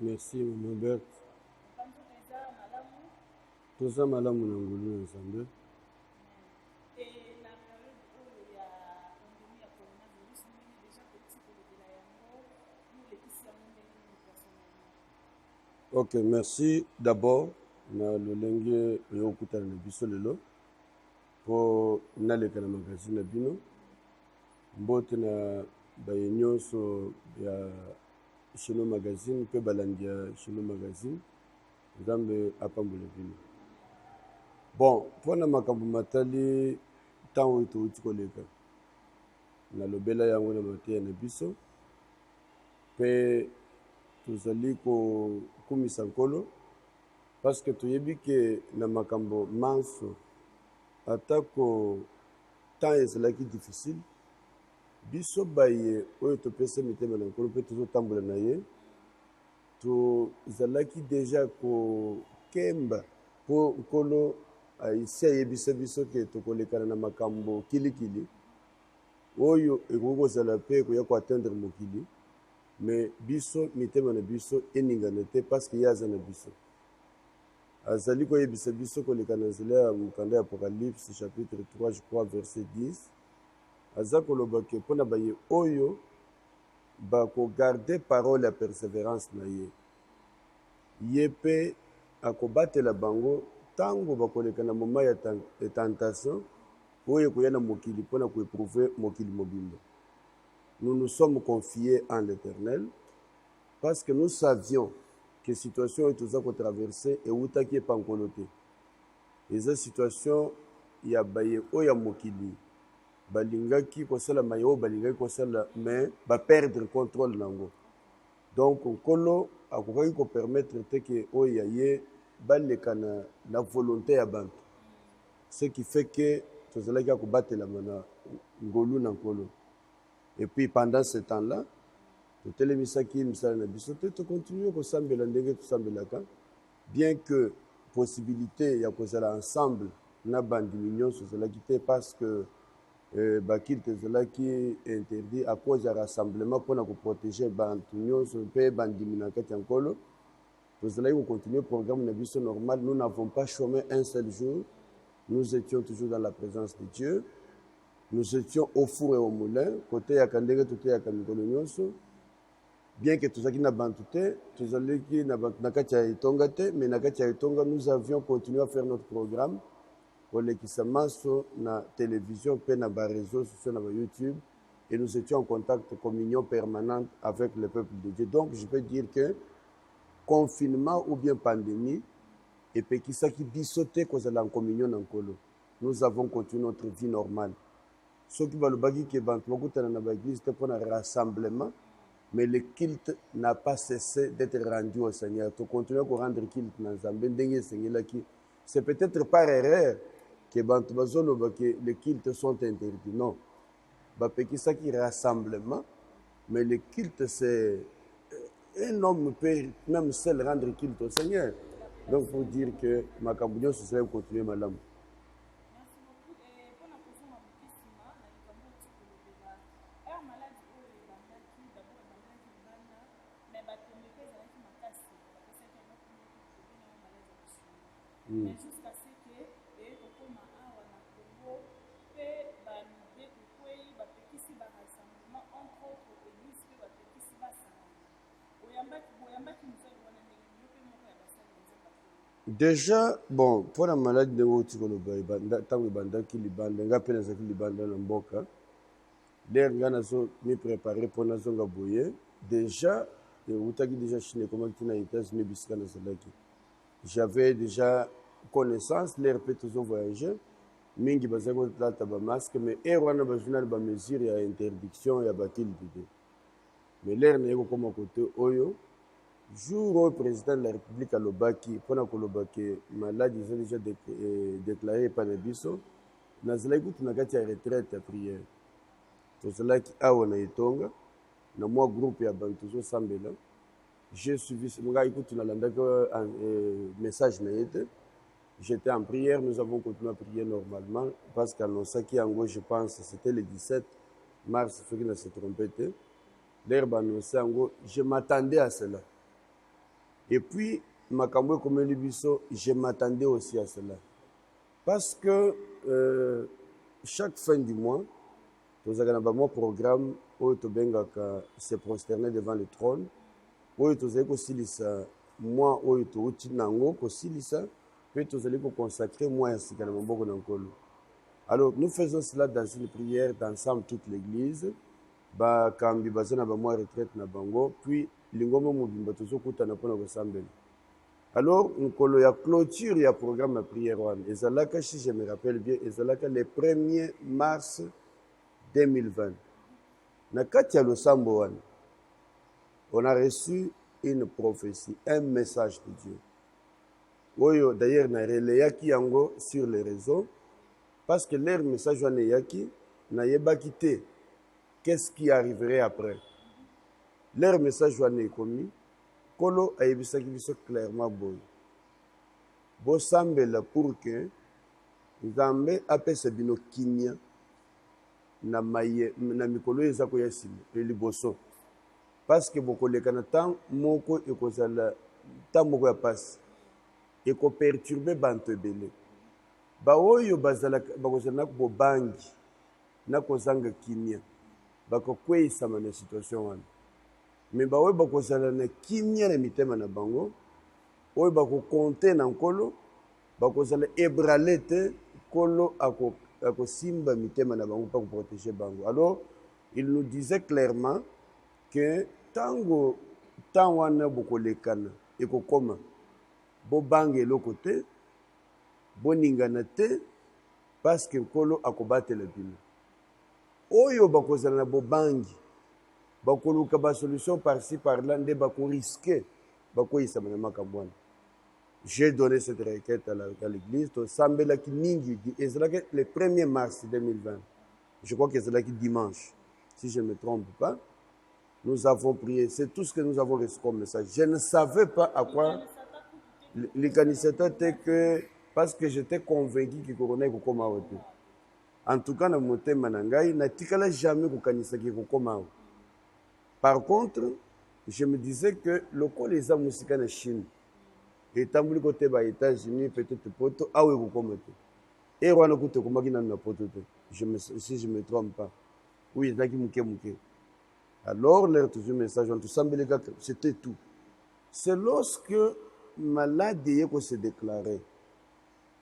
Merci, Maman Berthe. Toza malamu na ngolu na Nzambe. Ok, merci. D'abord, na lolenge yokutana na biso lelo po naleka na magazine na bino mbote na baye nyonso ya Shino Magazine mpe balandi ya Shino Magazine Nzambe apambola bino. Bon, mpona makambo matali ntango oyo touti koleka nalobela yango na mateya na biso mpe tozali kokumisa nkolo parce que toyebi ke na makambo manso atako temps ezalaki difficile biso baye oyo topesa mitema na nkolo mpe tozotambola na ye tozalaki deja kokemba mpo nkolo isi ayebisa biso ke tokolekana na makambo kilikili oyo ekoki kozala mpe ekoya koatteindre mokili mais biso mitema na biso eningana te parce que ye aza na biso azali koyebisa biso koleka na nzela ya mokanda ya Apocalypse chapitre 3 je crois verset 10 aza koloba ke mpona baye oyo bakogarde parole ya persévérance na ye ye mpe akobatela bango ntango bakoleka na moma ya tentation oyo ekoya na mokili mpona koéprouve mokili mobimba. Nous nous sommes confiés en l'Éternel parce que nous savions que situation oyo toza kotraverse eutaki epankolo te eza situation ya baye oyo ya mokili balingaki kosala maye oyo balingaki kosala mais baperdre contrôle nango donc nkolo akokaki kopermettre te ke oyo ya ye baleka na volonté ya bantu ce qui fait que tozalaki akobatelama na ngolu na nkolo. Et puis pendant ce temps-là, totelemisaki misala na biso te tokontinue kosambela ndenge tosambelaka bien que possibilité ya kozala ensemble na bandimi nyonso ezalaki te parce que bakilte ezalaki interdit à cause ya rassemblement mpona koprotéger bantu nyonso mpe bandimi na kati ya nkolo tozalaki kocontinue programme na biso normal. Nous n'avons pas chômé un seul jour, nous étions toujours dans la présence de Dieu. Nous étions au four et au moulin, côté ya kandenge tout ya kamikolo nyonso. Bien que tozaki na bantu te, tozalaki na bantu na kati ya etonga te, mais na kati ya etonga nous avions continué à faire notre programme kolekisa maso na télévision pe na ba réseaux sociaux na ba YouTube et nous étions en contact, communion permanente avec le peuple de Dieu. Donc je peux dire que confinement ou bien pandémie et pekisaki biso te kozala en communion na nkolo. Nous avons continué notre vie normale. Ceux qui balobaki ke bantu bakutana na baéglise te mpona rassemblement mais le culte n'a pas cessé d'être rendu au Seigneur. Tu continues à rendre culte na Nzambe ndenge esengelaki. C'est peut-être par erreur que bantu bazoloba ke les cultes sont interdits. Non, bapekisaki rassemblement mais le culte c'est un homme peut même seul rendre culte au Seigneur. Donc pour dire que makambo nyonso ezali continuer malamu. Mais jusqu'à ce que okoma awa na Congo pe bamide kokwei bapekisi barassemblement entre autres église pe bapekisi basangana boyambaki mosali wana ndenge yo pe moko ya basali ya nzambe. Déjà bon mpona maladi ndenge oti koloba ntango ebandaki libanda nga mpe nazalaki libanda na mboka lere nga nazo mi préparé mpo nazonga boye déjà eutaki déjà chine ekomaki tina États-Unis bisika nazalaki j'avais déjà connaissance l'air peut toujours voyager mingi bazali kolata bamasque mais ere wana bazwi nani bamesure ya interdiction ya bakilite te mais l'air naye kokoma kote oyo jour oyo président de la république alobaki mpona koloba ke maladi eza déjà déclaré epai na biso nazalaki kutu na kati ya retraite ya prière tozalaki awa na etonga na mwa groupe ya bantu tozosambela j'ai suivi ngai kutu nalandaki message na ye te. J'étais en prière, nous avons continué à prier normalement parce qu'annonçaki yango je pense c'était le 17 mars soki na se trompé te. L'air annoncé yango je m'attendais à cela Et puis, makambo ekomeli biso, je m'attendais aussi à cela. Parce que chaque fin du mois, tozalaka na bamwa programme oyo tobengaka se prosterner devant le trône, oyo tozali kosilisa mwa oyo touti nango kosilisa, mpe tozali kokonsacre mwa ya sika na maboko na nkolo. Alors, nous faisons cela dans une prière d'ensemble toute l'église, bakambi baza na bamwa retraite na bango, puis lingombo mobimba tozokutana mpona kosambela. Alors, nkolo ya clôture ya programme ya prière wana ezalaka, si je me rappelle bien, ezalaka le 1er mars 2020. Na kati ya losambo wana, on a reçu une prophétie, un message de Dieu. Oyo d'ailleurs na releyaki yango sur les réseaux, parce que leur message wana yaki na yebaki te qu'est-ce qui arriverait après. Leur message wana ekomi kolo ayebisaki biso clairement boye bosambela pour que nzambe apesa bino kimia na mikolo eza koya nsima liboso, parce que bokoleka na temps moko ekozala temps moko ya pasi ekoperturbe banto ebele, baoyo bakozala na bobangi na kozanga kimia bakokweyisama na situation wana. Me baoyo bakozala na kimia na mitema na bango, oyo bakokonte na nkolo, bakozala ebrale te, nkolo akosimba mitema na bango mpa koprotéger bango. Alors, il nous disait clairement que tango temps wana bokolekana ekokoma bobanga eloko te, boningana te, parce que nkolo akobatela bino. Oyo bakozala na bobangi bakoluka ba solution par-ci par-là nde bakoriske bakoyisama na makambo wana. J'ai donné cette requête à l'église, tosambelaki mingi, ezalaki le 1er mars 2020. Je crois que ezalaki dimanche, si je ne me trompe pas. Nous avons prié, c'est tout ce que nous avons reçu comme message. Je ne savais pas à quoi l'ikanisata était que, parce que j'étais convaincu que corona ekokoma awa te. En tout cas, na motema na ngai natikala jamais kokanisaki ekokoma awa. Par contre, je me disais que lokola eza musika na Chine etamboli kote ba États-Unis peut-être poto awe kokoma te. Et wana kute komaki na poto te. Si je me trompe pas. Oui, ezalaki muke. Alors, leur toujours message, on tout semblait que c'était tout. C'est lorsque malade yeko se déclarait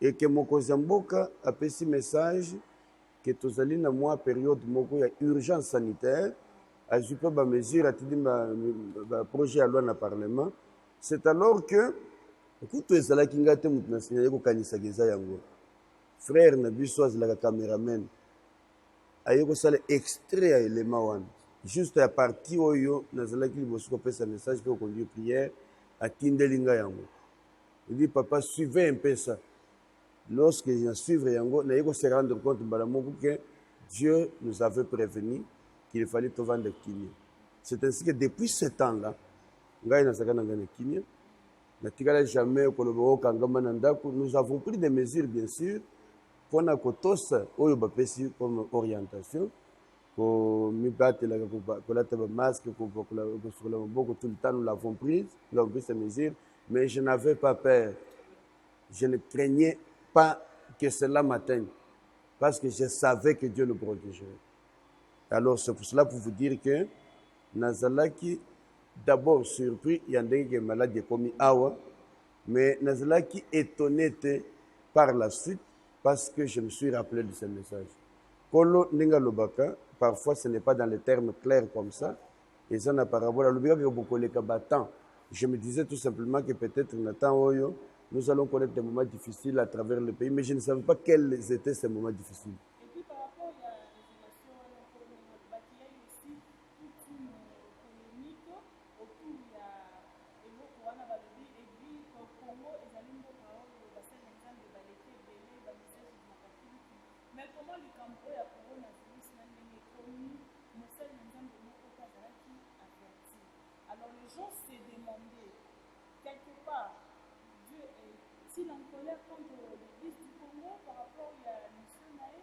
et que mokonzi mboka apesi message que tozali na mwa période moko ya urgence sanitaire, azwi mpe bamesure atindi baprojet ya loi na parlement. C'est alors que kutu ezalaki nga te moto na signale kokanisaka eza yango. Frère na biso azalaka cameraman aye kosala extrait ya elema wana, juste ya parti oyo nazalaki liboso kopesa message mpe koconduire prière, atindeli nga yango. Il dit papa suivez un peu ça. Lorsque je suivre yango naye ko se rendre compte mbala moko que Dieu nous avait prévenu qu'il fallait te vendre kimia. C'est ainsi que depuis ce temps-là, ngai nazaka na ngana kimia, natikala jamais koloba okangama na ndako. Nous avons pris des mesures bien sûr pour na kotosa oyo bapesi comme orientation, pour mibatela ko lata ba masque, pour sur le maboko tout le temps. Nous l'avons pris ces mesures, mais je n'avais pas peur. Je ne craignais pas que cela m'atteigne, parce que je savais que Dieu nous protégerait. Alors c'est pour cela, pour vous dire que nazalaki d'abord surpris, il y a des malades comme awa, mais nazalaki étonné par la suite, parce que je me suis rappelé de ce message. Kolo ninga lobaka, parfois ce n'est pas dans les termes clairs comme ça, et ça n'a pas rapport à l'obéa que beaucoup les combattants. Je me disais tout simplement que peut-être nous allons connaître des moments difficiles à travers le pays, mais je ne savais pas quels étaient ces moments difficiles. Et puis par rapport à la révélation, il y a aussi toute une polémique autour de l'Église et puis au Congo, les aliments de bassin d'exemple de l'été, de message de Makatili. Mais comment les campagnes à coronavirus n'ont pas connu message d'exemple de notre cas qui averti. Alors les gens se demandaient quelque part. Dieu est-il en colère contre l'Église du Congo par rapport à la mission Naé?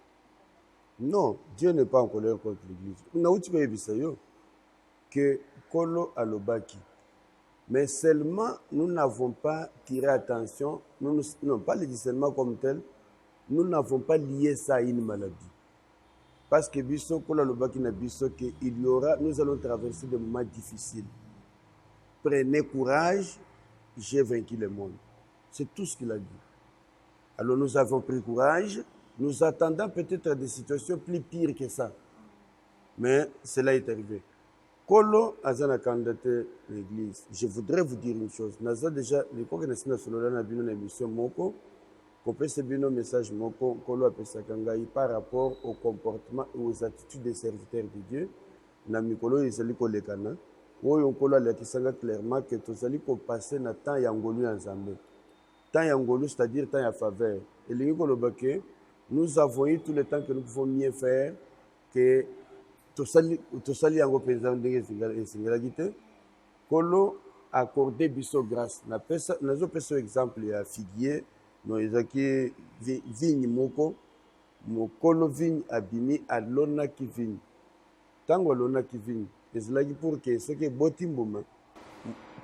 Non, Dieu n'est pas en colère contre l'Église. On a outil que Kolo alobaki. Mais seulement, nous n'avons pas tiré attention, non pas le discernement comme tel, nous n'avons pas lié ça à une maladie. Parce que biso, il y aura, nous allons traverser des moments difficiles. Prenez courage, j'ai vaincu le monde. C'est tout ce qu'il a dit. Alors nous avons pris courage, nous attendons peut-être des situations plus pires que ça. Mais cela est arrivé. Kolo azana candidaté l'église. Je voudrais vous dire une chose. Naza déjà, les gens qui sont dans la émission Moko, qu'on ce bino message Moko, Kolo Apesakangaï par rapport au comportement et aux attitudes des serviteurs de Dieu. Na mikolo ezali kolekana. Oyo Kolo alakisanga clairement que tozali ko passer na temps ya ngolu en Zambé. Temps ya ngolu, c'est-à-dire temps ya faveur. Et les gens nous avons eu tout le temps que nous pouvons mieux faire que tosali yango mpenza ndenge esengelaki te kolo accordé biso grâce nazopesa exemple ya figuier no ezalaki vigne moko mokolo vigne abimi alonaki vigne ntango alonaki vigne ezalaki pour ke soki eboti mbuma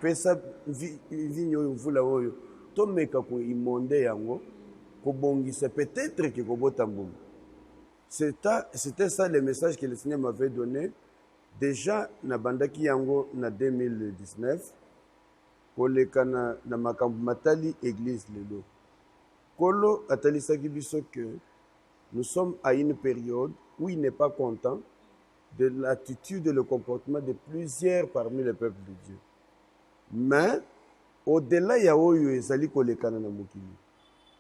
pesa vigne oyo mvula oyo tomeka koimonde yango kobongisa peut-être ke kobota mbuma. C'était ça le message que le Seigneur m'avait donné. Déjà, na bandaki yango na 2019, pour le kana na makambu matali église lelo. Kolo atalisaki biso que nous sommes à une période où il n'est pas content de l'attitude et le comportement de plusieurs parmi les peuples de Dieu. Mais, au-delà ya oyo ezali kolekana na mokili,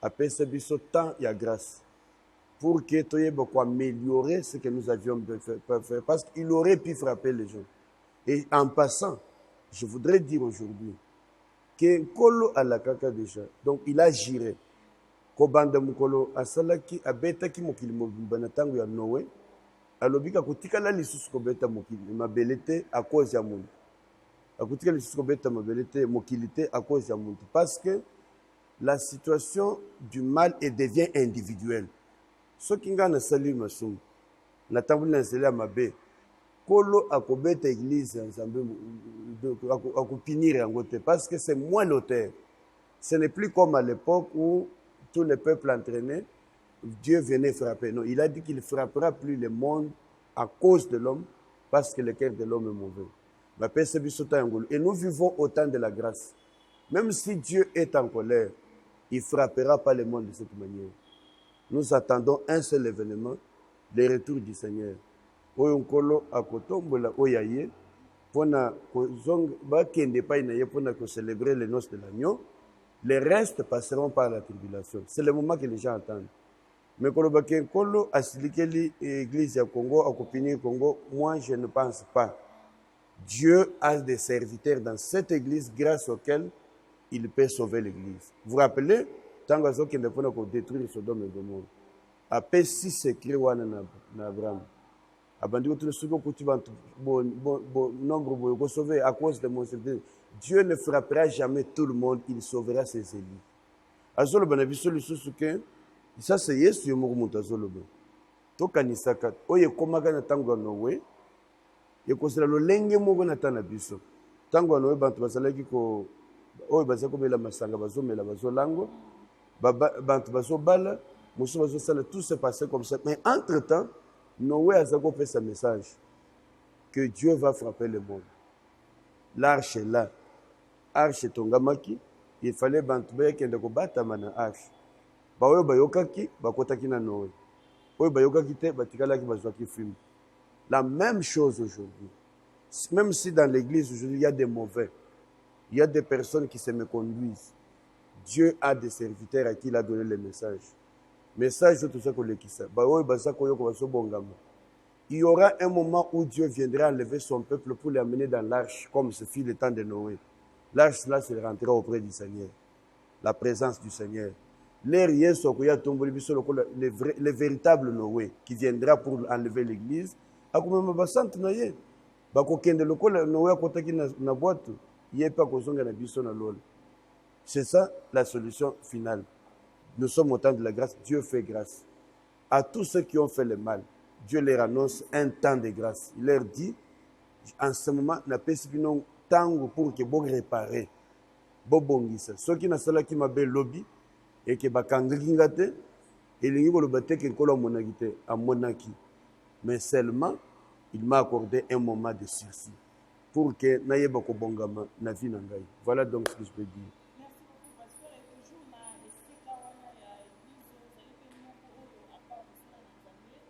apesa biso temps ya grâce. Pour que tu aies améliorer ce que nous avions fait. Parce qu'il aurait pu frapper les gens. Et en passant, je voudrais dire aujourd'hui que Kolo a la kaka déjà. Donc il a géré. Kobanda mukolo asalaki abetaki mokili mobimba tango ya Noé. Alobika kotikala lisusu kobeta mokili mabelete à cause ya muntu. Akotika lisusu kobeta mabelete mokilité à cause ya muntu. Parce que la situation du mal devient individuelle. Ce qui est sali masumu na tambuli na nzela ya mabe kolo akobeta église ensemble akopinir yango te parce que c'est moi l'auteur. Ce n'est plus comme à l'époque où tout le peuple entraîné Dieu venait frapper. Non, il a dit qu'il ne frappera plus le monde à cause de l'homme parce que le cœur de l'homme est mauvais. Et nous vivons au temps de la grâce. Même si Dieu est en colère, il ne frappera pas le monde de cette manière. Nous attendons un seul événement, le retour du Seigneur. Oyonkolo akotombola oyaye pona kozong ba kende pa inaye pona ko célébrer les noces de l'agneau. Les restes passeront par la tribulation. C'est le moment que les gens attendent. Mais koloba kenkolo asilikeli église ya Congo akopini Congo, moi je ne pense pas. Dieu a des serviteurs dans cette église grâce auxquels il peut sauver l'église. Vous vous rappelez? Tango azokende pona ko détruire Sodome et Gomorrhe. Après 6 secrets wana na Abraham. Abandi ko tuna suko kuti bantu nombre boyo ko sauver à cause de mon serviteur. Dieu ne frappera jamais tout le monde, il sauvera ses élus. Azolo bana biso lisusu ke ça c'est Yesu yo moko mutu azolo ba. To kanisaka oye komaka na tango Noé. Ye ko sala lolenge moko na tana biso. Tango Noé bantu basalaki ko oye bazako bela masanga bazomela bazolango. Bantu bazobala musu bazosala tout se passait comme ça. Mais entre-temps, Noé a fait sa message que Dieu va frapper le monde. L'arche est là. Arche tongamaki, il fallait bantu kende ko batama na arche. Ba oyo bayokaki bakotaki na Noé. Oyo bayokaki te batikalaki bazwaki film. La même chose aujourd'hui. Même si dans l'église aujourd'hui il y a des mauvais, il y a des personnes qui se méconduisent. Dieu a des serviteurs à qui il a donné le message. Message de tout ça qu'on l'équissa. Il y aura un moment où Dieu viendra enlever son peuple pour l'amener dans l'arche, comme ce fut le temps de Noé. L'arche là, c'est rentrer auprès du Seigneur. La présence du Seigneur. Le véritable Noé qui viendra pour enlever l'église. C'est ça la solution finale. Nous sommes au temps de la grâce. Dieu fait grâce. À tous ceux qui ont fait le mal, Dieu leur annonce un temps de grâce. Il leur dit, en ce moment, tango pour que bo réparer bo bongisa soki nasalaki mabe lobby et que bakangaki nga te elingi koloba te ke nkolo amonaki te amonaki mais seulement il m'a accordé un moment de sursis pour que nayeba kobongama na vie na ngai. Voilà donc ce que je peux dire. Merci beaucoup, pasteur. Et toujours na esika wana ya église ozali pe moko oyo apart mosala na nzambe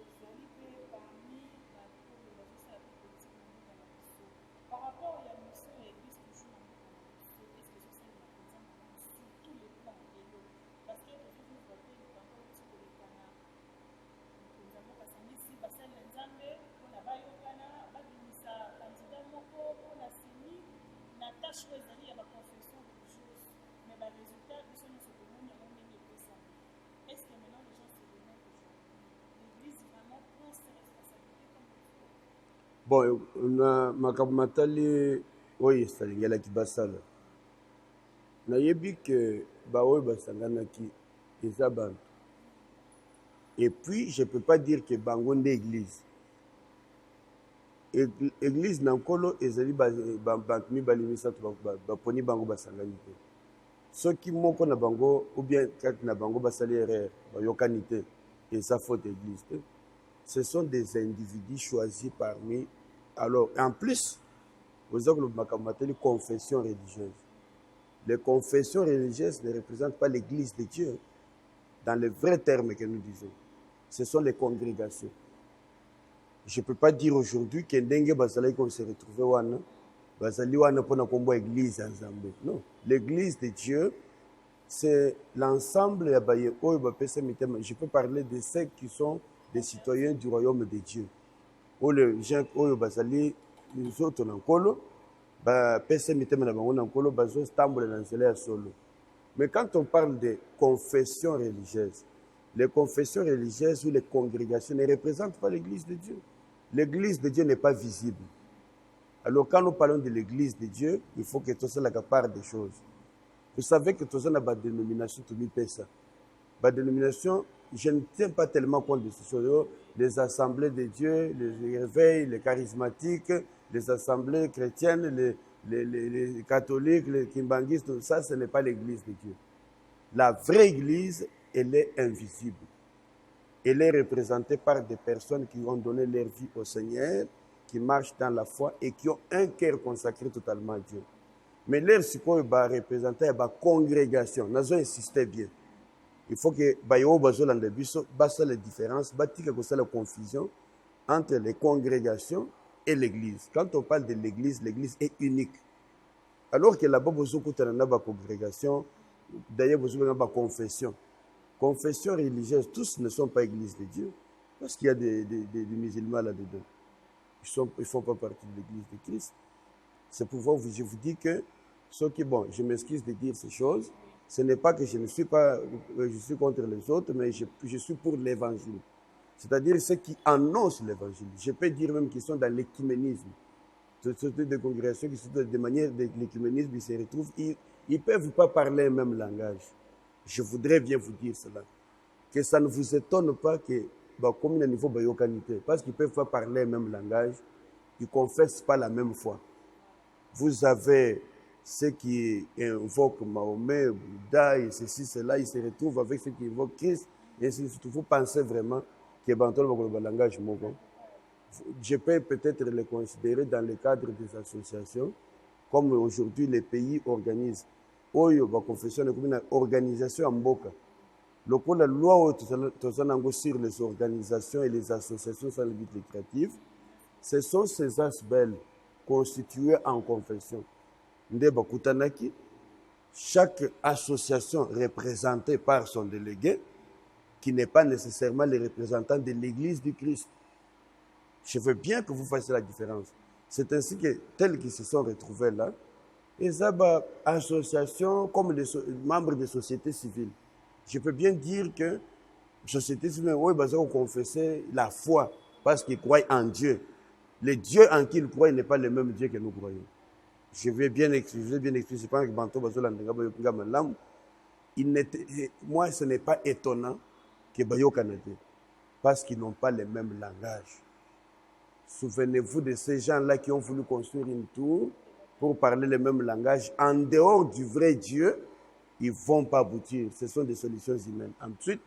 ozali pe parmi bato oyo bazosala pe politique na mboka na biso par rapport ya mission ya église toujours na mboka na biso est-ce que ezosalela mpenza malamu sur tous les plans lelo parce que tozozwa te likambo euti kolekana mpenza mboka sangisi basali na nzambe mpona bayokana babimisa kandida moko mpona seni na tâche oyo ezali ya baconfession religieuse mais barésultat biso nyonso tomoni yango ndenge epesami est ce que maintenant les gens se demandent aujourd'hui l'église vraiment prend ses responsabilités comme il faut. Bon na makambo matali oyo esalingelaki basala nayebi ke baoyo basanganaki eza bantu et puis je peux pas dire que bango nde église église na nkolo ezali bantu mibale misato baponi bango basangani te soki moko na bango ou bien kati na bango basali erreur bayokani te eza faute église te ce sont des individus choisis parmi alors en plus oza koloba makambo matali confession religieuse. Les confessions religieuses ne représentent pas l'église de Dieu dans les vrais termes que nous disons. Ce sont les congrégations. Je ne peux pas dire aujourd'hui que ndenge bazali qu'on se retrouve wana bazali wana pona kombo église ensemble. Non, l'église de Dieu c'est l'ensemble ya baye oyo bapesa mitema. Je peux parler de ceux qui sont des citoyens du royaume de Dieu. Ou les gens oyo bazali nous autres na nkolo bapesa mitema na bango na nkolo bazo stambola na nzela ya solo. Mais quand on parle de confessions religieuses, les confessions religieuses ou les congrégations ne représentent pas l'église de Dieu. L'église de Dieu n'est pas visible. Alors quand nous parlons de l'église de Dieu, il faut que tout ça la part des choses. Vous savez que tout ça n'a pas de dénomination, tout le monde ça. Pas de dénomination, je ne tiens pas tellement compte de ces choses. Les assemblées de Dieu, les réveils, les charismatiques, les assemblées chrétiennes, les catholiques, les kimbanguistes, tout ça, ce n'est pas l'église de Dieu. La vraie église, elle est invisible. Elle est représentée par des personnes qui ont donné leur vie au Seigneur, qui marchent dans la foi et qui ont un cœur consacré totalement à Dieu. Mais leur support va représenter la congrégation. Nous avons insisté bien. Il faut que Bayo Bazola Ndebiso basse la différence, bâtit que ça la confusion entre les congrégations et l'église. Quand on parle de l'église est unique. Alors que là-bas, vous avez une congrégation, d'ailleurs, vous avez une confession. Confession religieuse, tous ne sont pas église de Dieu, parce qu'il y a des musulmans là-dedans. Ils ne font pas partie de l'église de Christ. C'est pourquoi je vous dis que, ce qui, bon, je m'excuse de dire ces choses, ce n'est pas que je suis contre les autres, mais je suis pour l'évangile. C'est-à-dire ceux qui annoncent l'évangile. Je peux dire même qu'ils sont dans l'écuménisme. Toutes des congrégations qui sont de manière de l'écuménisme, ils se retrouvent, ils ne peuvent pas parler le même langage. Je voudrais bien vous dire cela. Que ça ne vous étonne pas que, comme il y a un niveau de yokanité, parce qu'ils ne peuvent pas parler le même langage, ils ne confessent pas la même foi. Vous avez ceux qui invoquent Mahomet, Bouddha, et ceci, cela, ils se retrouvent avec ceux qui invoquent Christ, et vous pensez vraiment que le langage mogo. Je peux peut-être les considérer dans le cadre des associations, comme aujourd'hui les pays organisent. Oyo ba confession comme une organisation en boka. La loi sur les organisations et les associations sans le but lucratif, ce sont ces aspects constitués en confession. Ndeba kutanaki, chaque association représentée par son délégué, qui n'est pas nécessairement le représentant de l'Église du Christ. Je veux bien que vous fassiez la différence. C'est ainsi que, tels qu'ils se sont retrouvés là, les associations comme les membres des sociétés civiles. Je peux bien dire que les sociétés civiles ont confessé la foi parce qu'ils croient en Dieu. Le Dieu en qui ils croient n'est pas le même Dieu que nous croyons. Je vais bien expliquer. Je pense que Banto moi, ce n'est pas étonnant que Bayo Canadien, parce qu'ils n'ont pas le même langage. Souvenez-vous de ces gens-là qui ont voulu construire une tour pour parler le même langage. En dehors du vrai Dieu, ils ne vont pas aboutir. Ce sont des solutions humaines. Ensuite,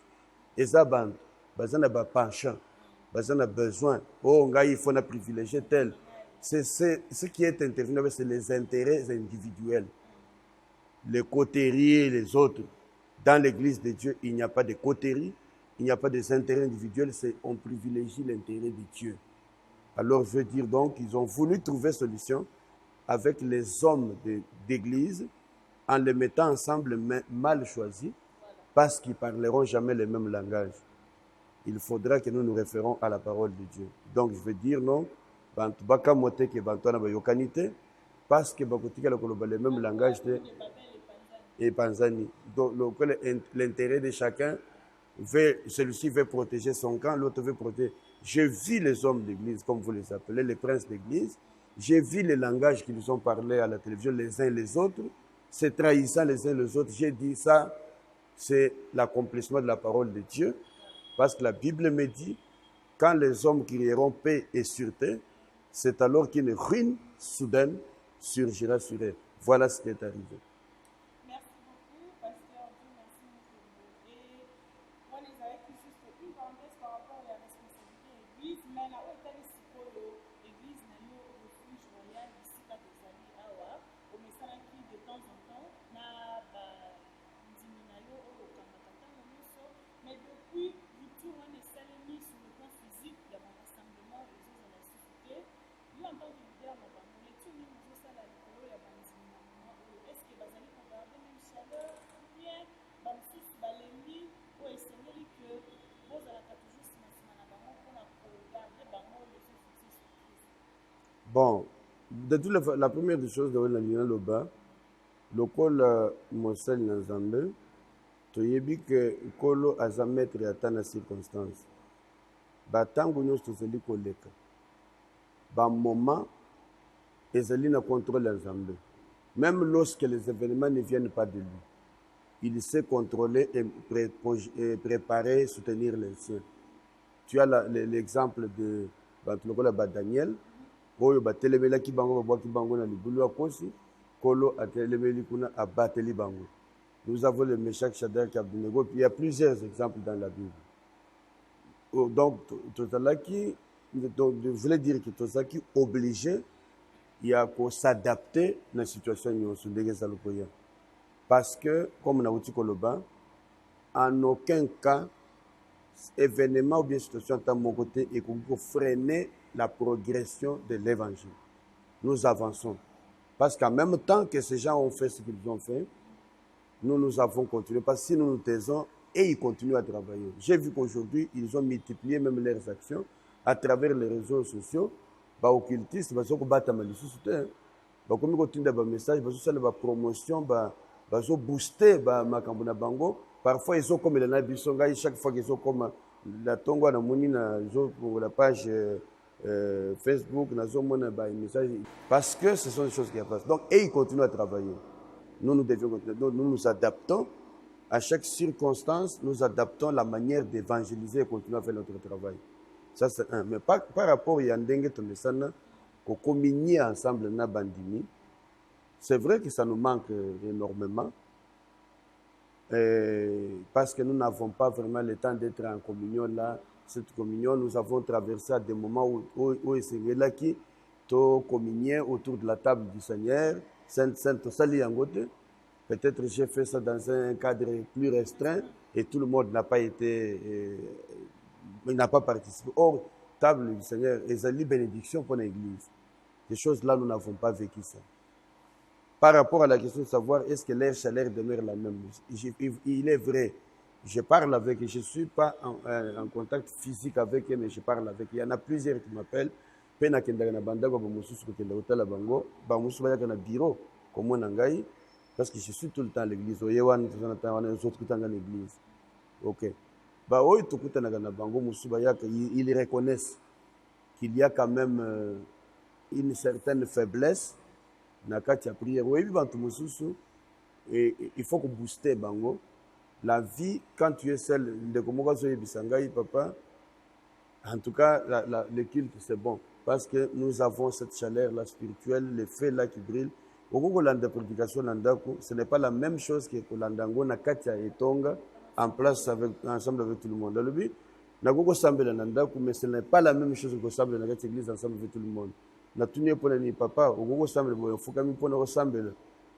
les abandons, ils ont un penchant, ils ont besoin. Oh, il faut privilégier tel. Ce qui est intervenu, c'est les intérêts individuels. Les coteries et les autres. Dans l'église de Dieu, il n'y a pas de coteries, il n'y a pas des intérêts individuels, on privilégie l'intérêt de Dieu. Alors, je veux dire donc, ils ont voulu trouver solution avec les hommes d'église en les mettant ensemble mal choisis parce qu'ils ne parleront jamais le même langage. Il faudra que nous nous référons à la parole de Dieu. Donc, je veux dire non, parce que le même langage et Panzani. Donc, l'intérêt de chacun, celui-ci veut protéger son camp, l'autre veut protéger. J'ai vu les hommes d'église, comme vous les appelez, les princes d'église. J'ai vu les langages qu'ils ont parlé à la télévision les uns les autres, se trahissant les uns les autres. J'ai dit ça, c'est l'accomplissement de la parole de Dieu. Parce que la Bible me dit, quand les hommes crieront paix et sûreté, c'est alors qu'une ruine soudaine surgira sur eux. Voilà ce qui est arrivé. Merci beaucoup, pasteur. Dieu merci beaucoup. Et moi, les avais juste une parenthèse par rapport à la responsabilité de l'église, mais là où est l'église n'a eu refuge royal ici à des années awa, au message qui de temps en temps n'a pas diminué au Kamakatan, mais depuis retour on est salué sur le plan physique de mon rassemblement et de la société. Nous en tant que leader, nous avons tout mis dans ça la l'école et est-ce que vous allez regarder une chaleur ou bien si vous allez mis pour essayer que vous allez toujours se mettre en avant pour regarder les sociétés. Bon, de toute la première des choses de le bas, le col Mosel Nazambe, tu as dit que le col a jamais été atteint dans circonstances. Batango nous tozeli koleka. Ba moment ezali na contrôle Nazambe. Même lorsque les événements ne viennent pas de lui, il sait contrôler et préparer, soutenir les siens. Tu as l'exemple de Daniel, oyo batelemela ki bango babwaki bango na libulu ya kosi, kolo atelemeli kuna abateli bango. Nous avons le Meshach, Shadrach, Abednego, puis il y a plusieurs exemples dans la Bible. Donc, je voulais dire que tout ça qui est obligé, il y a qu'à s'adapter à la situation de parce que, comme on a dit, en aucun cas, événement ou bien situation de mon côté et qu'on peut freiner la progression de l'évangile. Nous avançons. Parce qu'en même temps que ces gens ont fait ce qu'ils ont fait, nous avons continué. Parce que si nous nous taisons, et ils continuent à travailler. J'ai vu qu'aujourd'hui, ils ont multiplié même leurs actions à travers les réseaux sociaux. Les occultistes, ils ont battu les messages, ils ont promotion, ils ont boosté les bango. Parfois, ils ont comme les nabisonga, chaque fois qu'ils ont comme la tongo na moni na la page Facebook, parce que ce sont des choses qui avancent. Donc, et ils continuent à travailler. Nous devions continuer. Nous nous adaptons à chaque circonstance, nous adaptons la manière d'évangéliser et continuer à faire notre travail. Ça, c'est un. Mais par rapport à Yandenge Tomesana, qu'on communie ensemble na bandini, c'est vrai que ça nous manque énormément. Parce que nous n'avons pas vraiment le temps d'être en communion là. Cette communion, nous avons traversé à des moments où c'est là qui communiait autour de la table du Seigneur. Peut-être j'ai fait ça dans un cadre plus restreint et tout le monde n'a pas été, n'a pas participé. Or, table du Seigneur, et une bénédiction pour l'Église. Ces choses-là, nous n'avons pas vécu ça. Par rapport à la question de savoir est-ce que l'air chaleur demeure la même, il est vrai, je parle avec eux, je ne suis pas en contact physique avec eux, mais je parle avec eux. Il y en a plusieurs qui m'appellent. Parce que je suis tout le temps à l'église. Ok. Ils reconnaissent qu'il y a quand même une certaine faiblesse. Et il faut que booster bango. La vie, quand tu es seul, papa, En tout cas, le culte, c'est bon. Parce que nous avons cette chaleur-là spirituelle, le feu-là qui brille. Au Kolanda prédication, ce n'est pas la même chose que Kolandango na Katia et Tonga en place ensemble avec tout le monde. Dans le but, Nagogo Sambela Nandaku, mais ce n'est pas la même chose que Sambela na Katia église ensemble avec tout le monde. Na tunie pour ni papa, au Gogo Sambela, il faut quand même pour nous Sambela.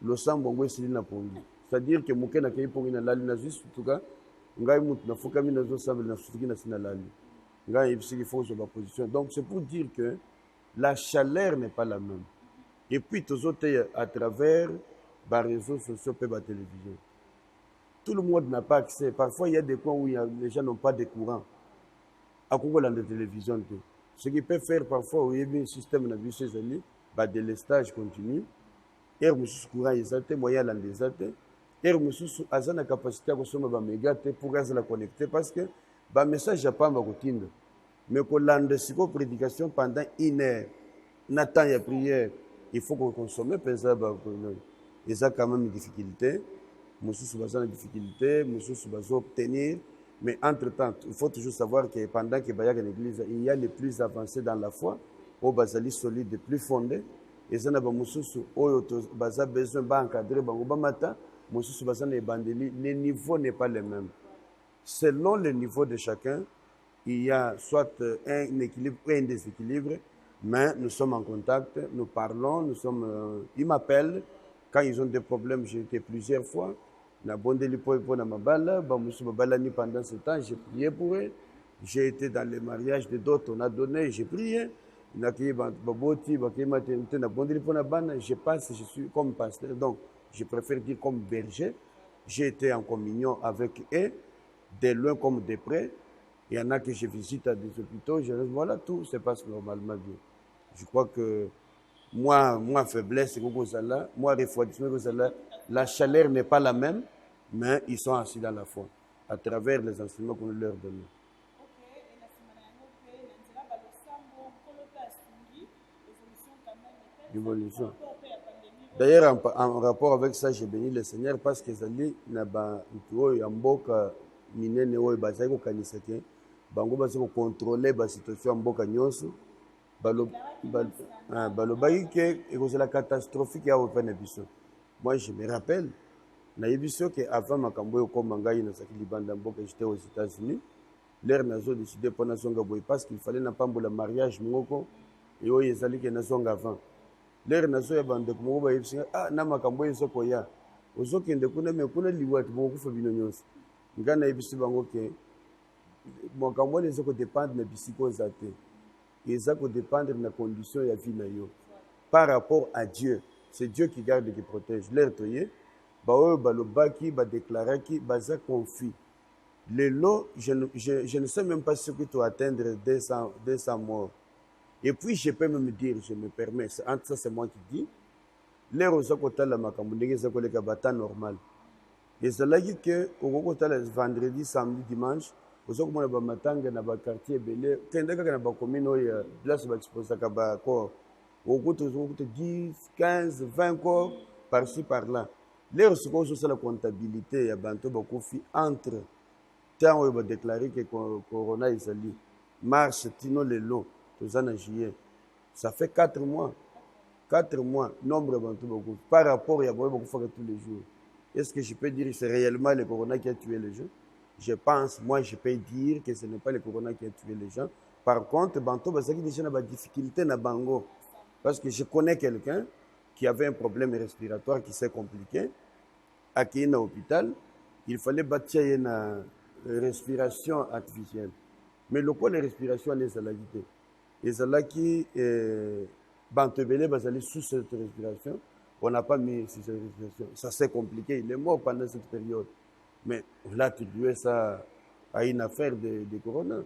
Le Sambongo est na pongi. C'est-à-dire que Mouké na Kayi Pongi na Lali na juste, en tout cas, Ngai Mout na Fukami na Zo Sambela na Sutuki na Sina Lali. Donc, c'est pour dire que la chaleur n'est pas la même. Et puis, tous autres, à travers les réseaux sociaux et la télévision. Tout le monde n'a pas accès. Parfois, il y a des coins où les gens n'ont pas de courant. À cause de la télévision. Ce qui peut faire parfois, il y a un système de délestage continu. Et le courant est moyen de et a la capacité à consommer des mégas pour la connecter parce que le message n'est pas routine. Mais qu'on lande si vos prédications pendant 1 heure, n'attend la prière, il faut qu'on consomme, il y a quand même une difficulté. Monsieur Soubazo a une difficulté, Monsieur Soubazo obtenir. Mais entre-temps, il faut toujours savoir que pendant que Bayak en église, il y a les plus avancés dans la foi, au Bazali solide, les plus fondés. Et ça n'a pas Monsieur Soubazo besoin d'encadrer, Monsieur Soubazo est bandeli, les niveaux n'est pas les mêmes. Selon le niveau de chacun, il y a soit un équilibre ou un déséquilibre, mais nous sommes en contact, nous parlons, ils m'appellent. Quand ils ont des problèmes, j'ai été plusieurs fois. Pendant ce temps, j'ai prié pour eux. J'ai été dans les mariages de d'autres, on a donné, j'ai prié. Je passe, je suis comme pasteur, donc je préfère dire comme berger. J'ai été en communion avec eux, de loin comme de près. Il y en a que je visite à des hôpitaux, voilà, tout se passe normalement bien. Je crois que moi faiblesse, moi refroidissement, la chaleur n'est pas la même, mais ils sont assis dans la foi, à travers les enseignements qu'on leur donne. Évolution. D'ailleurs, en rapport avec ça, j'ai béni le Seigneur parce que Zali n'a pas mboka minene oyo bazali kokanisa ke bango baza kocontrôler basituation ya mboka nyonso balobaki ke ekozala catastrophique ya opene biso. Moi je me rappelle nayebi so ke avant makambo oyo ekoma ngai nazalaki libanda mboka j'étais aux États-Unis l'air nazo décidé mpo nazonga boye parce qu'il fallait napambola mariage moko e oyo ezali ke nazonga avant l'air nazo ya bandeko moko bayebisi na makambo oyo ezokoya ozokende kuna me kuna liwati bokokufa bino nyonso nga nayebisi bango ke makambo wana eza kodépendre na bisika oza te eza kodépendre na condition ya vie na yo par rapport à Dieu. C'est Dieu qui garde et qui protège. L'air toye baoyo balobaki badéclaraki baza conflit. Lelo je ne sais même pas ce que tu vas atteindre 200 morts. Et puis je peux même dire, je me permets, entre ça c'est moi qui dis, l'air oza kotala makambo ndenge eza koleka bata normal. ezalaki ke okokotala vendredi samedi dimanche ozokomona bamatanga na baquartier ebele kende kaka na bacommune oyo place baexposaka bacor okokuta 10 15 20 corps par-ci par-là lero sikoyo ozosala comptabilité ya banto bakufi entre ntango oyo badéclare ke corona ezali mars tino lelo toza na juillet ça fait 4 mois nombre ya banto bakufi par rapport ya boyo bakufaka tous les jours. Est-ce que je peux dire que c'est réellement le corona qui a tué les gens? Je pense, moi je peux dire que ce n'est pas le corona qui a tué les gens. Par contre, Banto Basaki déjà n'a pas de difficulté na bango. Parce que je connais quelqu'un qui avait un problème respiratoire qui s'est compliqué, à qui est à l'hôpital, il fallait bâtir une respiration artificielle. Mais le quoi les respirations les alagité. Les alaki Banto Belé Basali sous cette respiration. On n'a pas mis sur cette respiration. Ça s'est compliqué. Il est mort pendant cette période. Mais on l'a attribué ça à une affaire de corona.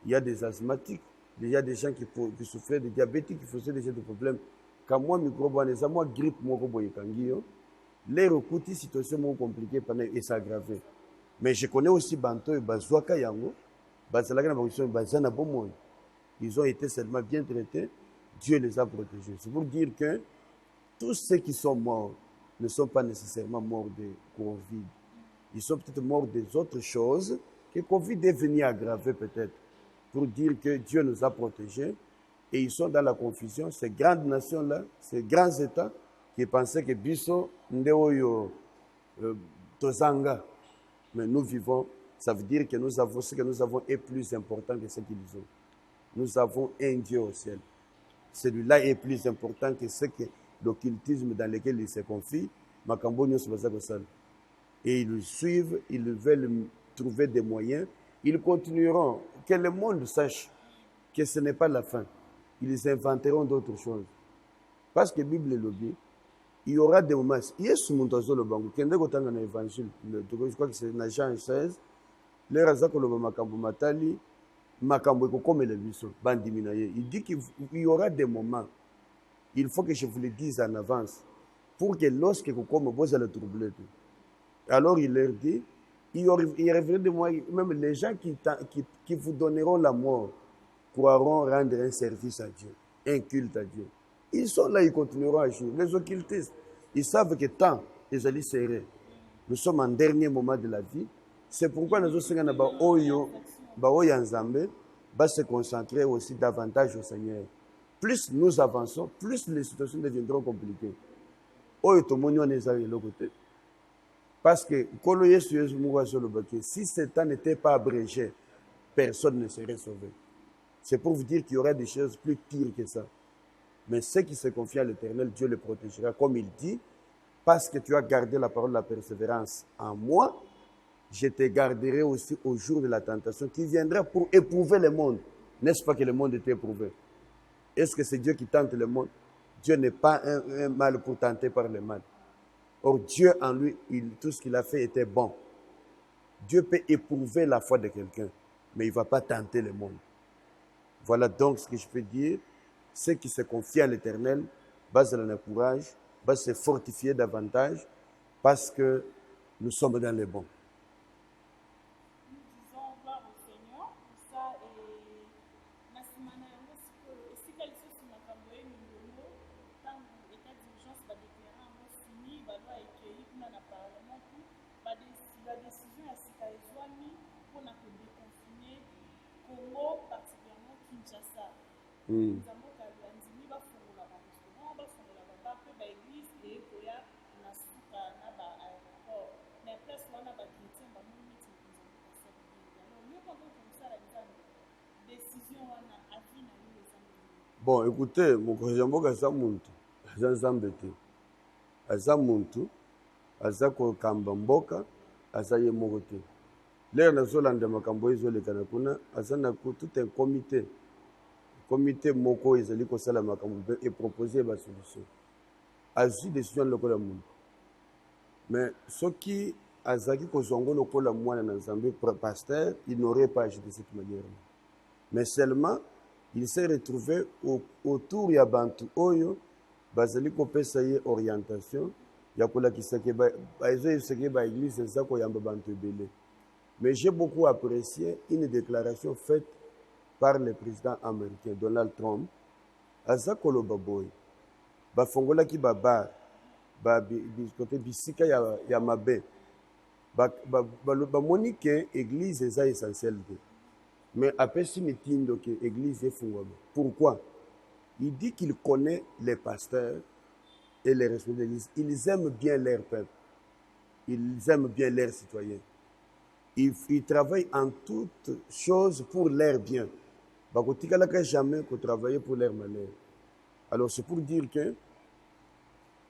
Il y a des asthmatiques, il y a des gens qui souffraient de diabétiques, qui faisaient déjà des problèmes. Quand moi, moi grippe, les recours, situation compliquée et ça aggravé. Mais je connais aussi Banto et Bazouaka Yango. Ils ont été seulement bien traités. Dieu les a protégés. C'est pour dire que tous ceux qui sont morts ne sont pas nécessairement morts de Covid. Ils sont peut-être morts des autres choses que Covid est venu aggraver peut-être. pour dire que Dieu nous a protégés et ils sont dans la confusion. Ces grandes nations-là, ces grands États qui pensaient que Bisso, Ndeoyo, Tozanga, mais nous vivons, ça veut dire que nous avons, ce que nous avons est plus important que ce qu'ils ont. Nous avons un Dieu au ciel. Celui-là est plus important que ce que l'occultisme dans lequel ils se confient. Et ils le suivent, ils veulent trouver des moyens. Ils continueront, que le monde sache que ce n'est pas la fin. Ils inventeront d'autres choses. Parce que la Bible le dit, il y aura des moments. Yesu Muntazo le bango, kende kotanga na évangile, je crois que c'est dans Jean 16, les razako le makambo matali, makambo ekokomela biso, bandimi na ye. Il dit qu'il y aura des moments. Il faut que je vous le dise en avance, pour que lorsque vous comme vous allez troubler tout. Alors il leur dit, il y aura des mois, même les gens qui vous donneront la mort croiront rendre un service à Dieu, un culte à Dieu. Ils sont là, ils continueront à agir. Les occultistes, ils savent que tant ils allaient serrer. Nous sommes en dernier moment de la vie. C'est pourquoi nous sommes va se concentrer aussi davantage au Seigneur. Plus nous avançons, plus les situations deviendront compliquées. Parce que si ce temps n'était pas abrégé, personne ne serait sauvé. C'est pour vous dire qu'il y aura des choses plus pires que ça. Mais ceux qui se confient à l'Éternel, Dieu les protégera. Comme il dit, parce que tu as gardé la parole de la persévérance en moi, je te garderai aussi au jour de la tentation qui viendra pour éprouver le monde. N'est-ce pas que le monde était éprouvé? Est-ce que c'est Dieu qui tente le monde? Dieu n'est pas un mal pour tenter par le mal. Or, Dieu en lui, tout ce qu'il a fait était bon. Dieu peut éprouver la foi de quelqu'un, mais il ne va pas tenter le monde. Voilà donc ce que je peux dire. Ceux qui se confient à l'Éternel, va se donner courage, va se fortifier davantage, parce que nous sommes dans le bon. Nous disons gloire au Seigneur pour ça et nasimana yango sikoyo esika lisusu makambo ye milongo ntango état d'urgence badéclare yango fini balwa ekei kuna na parlement tu badécision ya sika ezwami mpona kodéconfine Congo particulièrement Kinshasa. Nzamboka andimi bafungola barestaurant bafungola baba mpe baeglise eyekoya na suka na baaéroport na place wana bakritien bamoni neti nzamboka salibeli alors yo kaka okosala nzambe décision wana avi na yo eza nini? Bon, écoutez, mokonzi ya mboka aza muntu, aza nzambe te. Aza muntu, aza kokamba mboka, aza ye moko te. Lere nazolanda makambo ezolekana kuna, aza na tout un comité. Comité moko ezali kosala makambo et proposer ba solution. Azwi décision lokola muntu. Mais soki azaki kozongo lokola mwana na Nzambe pasteur, il n'aurait pas agi de cette manière. Mais seulement il s'est retrouvé autour ya bantu oyo bazali kopesa ye orientation ya kolakisa ke ba ezoyebisaki ba église eza koyamba bantu ebele. Mais j'ai beaucoup apprécié une déclaration faite par le président américain Donald Trump. Aza koloba boy bafongolaki babar côté bisika ya mabe bamoni ke église eza essentielle te. Mais apesi mitindo ke église efungwama. Pourquoi? Il dit qu'il connaît les pasteurs et les responsables de l'église. Ils aiment bien leur peuple. Ils aiment bien leurs citoyens. Ils travaillent en toutes choses pour leur bien. Bakotikalaka jamais qu'on travaille pour leur malheur. Alors c'est pour dire que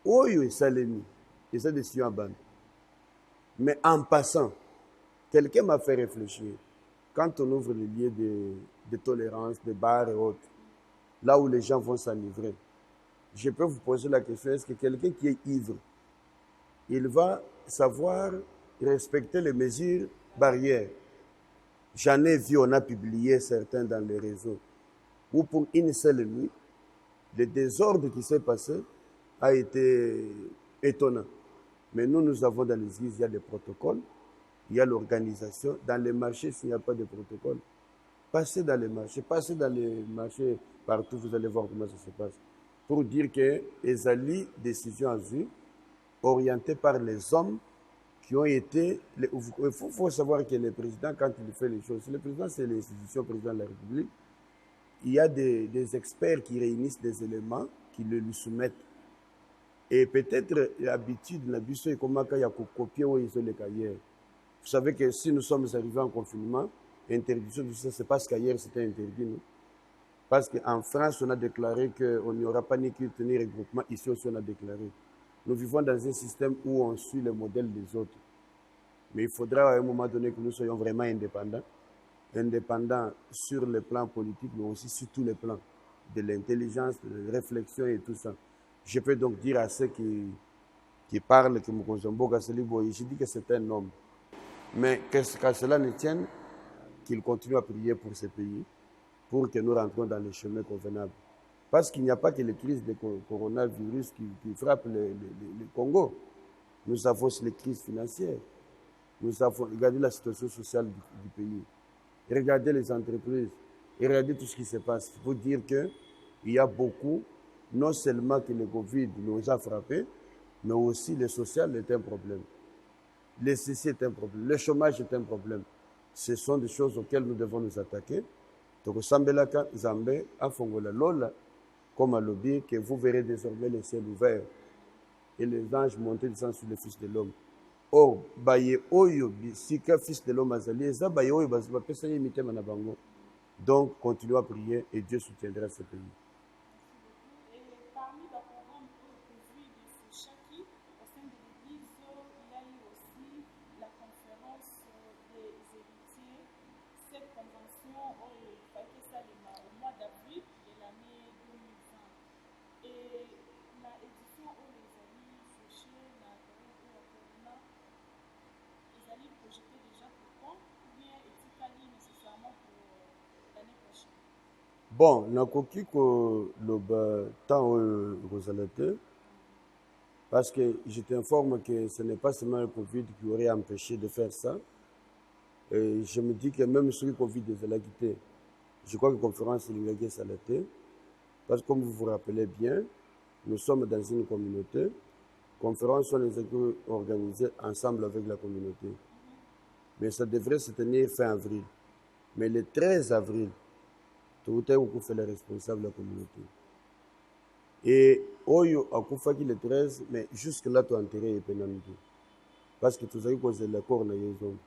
Oyo et Salemi, et ça décision à bande. Mais en passant, quelqu'un m'a fait réfléchir. Quand on ouvre les lieux de tolérance, de bars et autres, là où les gens vont s'enivrer, je peux vous poser la question, est-ce que quelqu'un qui est ivre, il va savoir respecter les mesures barrières? J'en ai vu, on a publié certains dans les réseaux, où pour une seule nuit, le désordre qui s'est passé a été étonnant. Mais nous avons dans les églises, il y a des protocoles, il y a l'organisation. Dans les marchés, s'il n'y a pas de protocole, passez dans les marchés partout, vous allez voir comment ça se passe. Pour dire que Ezali, décision à vue, orientée par les hommes qui ont été... Il faut savoir que le président, quand il fait les choses, le président, c'est l'institution président de la République. Il y a des experts qui réunissent des éléments, qui le lui soumettent. Et peut-être l'habitude, la biso, comment il y a copier ou isoler qu'ailleurs. Vous savez que si nous sommes arrivés en confinement, interdiction de ça, c'est parce qu'ailleurs c'était interdit. Non? Parce qu'en France, on a déclaré qu'on n'y aura pas ni culte ni regroupement. Ici aussi, on a déclaré. Nous vivons dans un système où on suit le modèle des autres. Mais il faudra à un moment donné que nous soyons vraiment indépendants. Indépendants sur le plan politique, mais aussi sur tous les plans. De l'intelligence, de la réflexion et tout ça. Je peux donc dire à ceux qui parlent que Moukonzombo Gasseliboy, je dis que c'est un homme. Mais qu'à cela ne tienne, qu'il continue à prier pour ce pays, pour que nous rentrions dans les chemins convenables. Parce qu'il n'y a pas que les crises de coronavirus qui frappent le Congo. Nous avons aussi les crises financières. Nous avons regardé la situation sociale du pays. Regardez les entreprises. Et regardez tout ce qui se passe. Il faut dire qu'il y a beaucoup, non seulement que le Covid nous a frappés, mais aussi le social est un problème. Le CC est un problème. Le chômage est un problème. Ce sont des choses auxquelles nous devons nous attaquer. Donc, Sambelaka, Zambé, Afongola, Lola, comme à l'objet, que vous verrez désormais le ciel ouvert et les anges monter descendre sur le Fils de l'homme. Or, Baye Oyo, si que Fils de l'homme a zali, ça Baye Oyo, va passer imiter Manabango. Donc, continuez à prier et Dieu soutiendra ce pays. Et parmi les programmes prévus de Fouchaki, au sein de l'Église, il y a eu aussi la conférence des héritiers. Cette convention, il fallait ça au mois d'avril de l'année 2020. Et la édition où les amis Fouché, la Corona, les amis projetés déjà pour quand, ou bien est-il nécessairement pour l'année prochaine? Bon, nakoki ko loba tant Rosalete, parce que je t'informe que ce n'est pas seulement le Covid qui aurait empêché de faire ça. Et je me dis que même sur le Covid des Alaguités, je crois que la conférence est Salaté, parce que comme vous vous rappelez bien, nous sommes dans une communauté. Conférences sont les organisées ensemble avec la communauté. Mais ça devrait se tenir fin avril. Mais le 13 avril, tout est où fait le responsable de la communauté. Et Oyo a fait le 13, mais jusque-là, tu as enterré les pénalités. Parce que tu as causé l'accord dans les zones.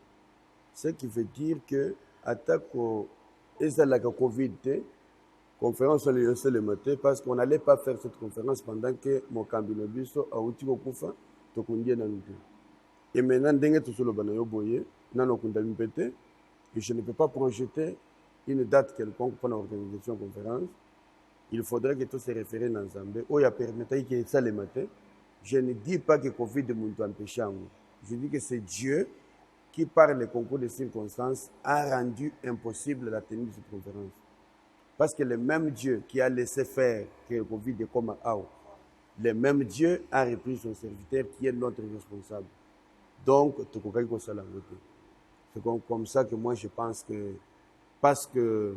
Ce qui veut dire que, attaque et c'est la Covid, conférence sur le matin, parce qu'on n'allait pas faire cette conférence pendant que mon cambinobiso a outil au Koufa, tu connais dans nous. Et maintenant, dès que tu es le banayo boye, et je ne peux pas projeter une date quelconque pour l'organisation de conférence. Il faudrait que tout se référé dans Zambé. Oh, il y a permis que ça le matin. Je ne dis pas que Covid est empêché. Je dis que c'est Dieu qui, par le concours de circonstances, a rendu impossible la tenue de cette conférence. Parce que le même Dieu qui a laissé faire que le Covid est comme un le même Dieu a repris son serviteur qui est notre responsable. Donc, c'est comme ça que moi je pense que, parce que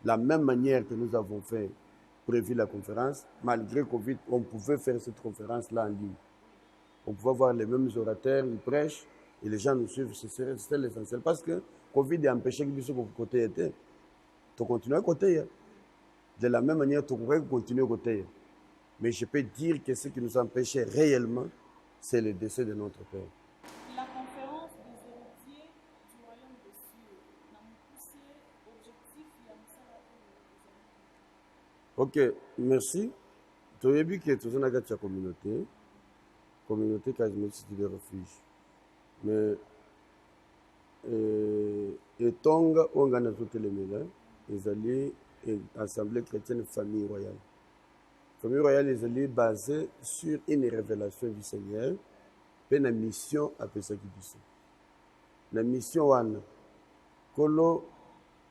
la même manière que nous avons fait prévu la conférence, malgré Covid, on pouvait faire cette conférence-là en ligne. On pouvait voir les mêmes orateurs, ils prêchent, et les gens nous suivent, c'est l'essentiel. Parce que Covid a empêché que ce côté était. Tu continues à côté. De la même manière, tu pourrais continuer à côté. Mais je peux dire que ce qui nous empêchait réellement, c'est le décès de notre Père. La conférence des héritiers du royaume des cieux n'a poussé objectif et Ok, merci. Tu as vu que tu es dans la communauté quasiment de refuge. Mais, et Tonga, on a tout les médias, ils allaient l'Assemblée chrétienne famille royale. La famille royale est basée sur une révélation du Seigneur, et une mission à Pesakibisi. La mission wana, Kolo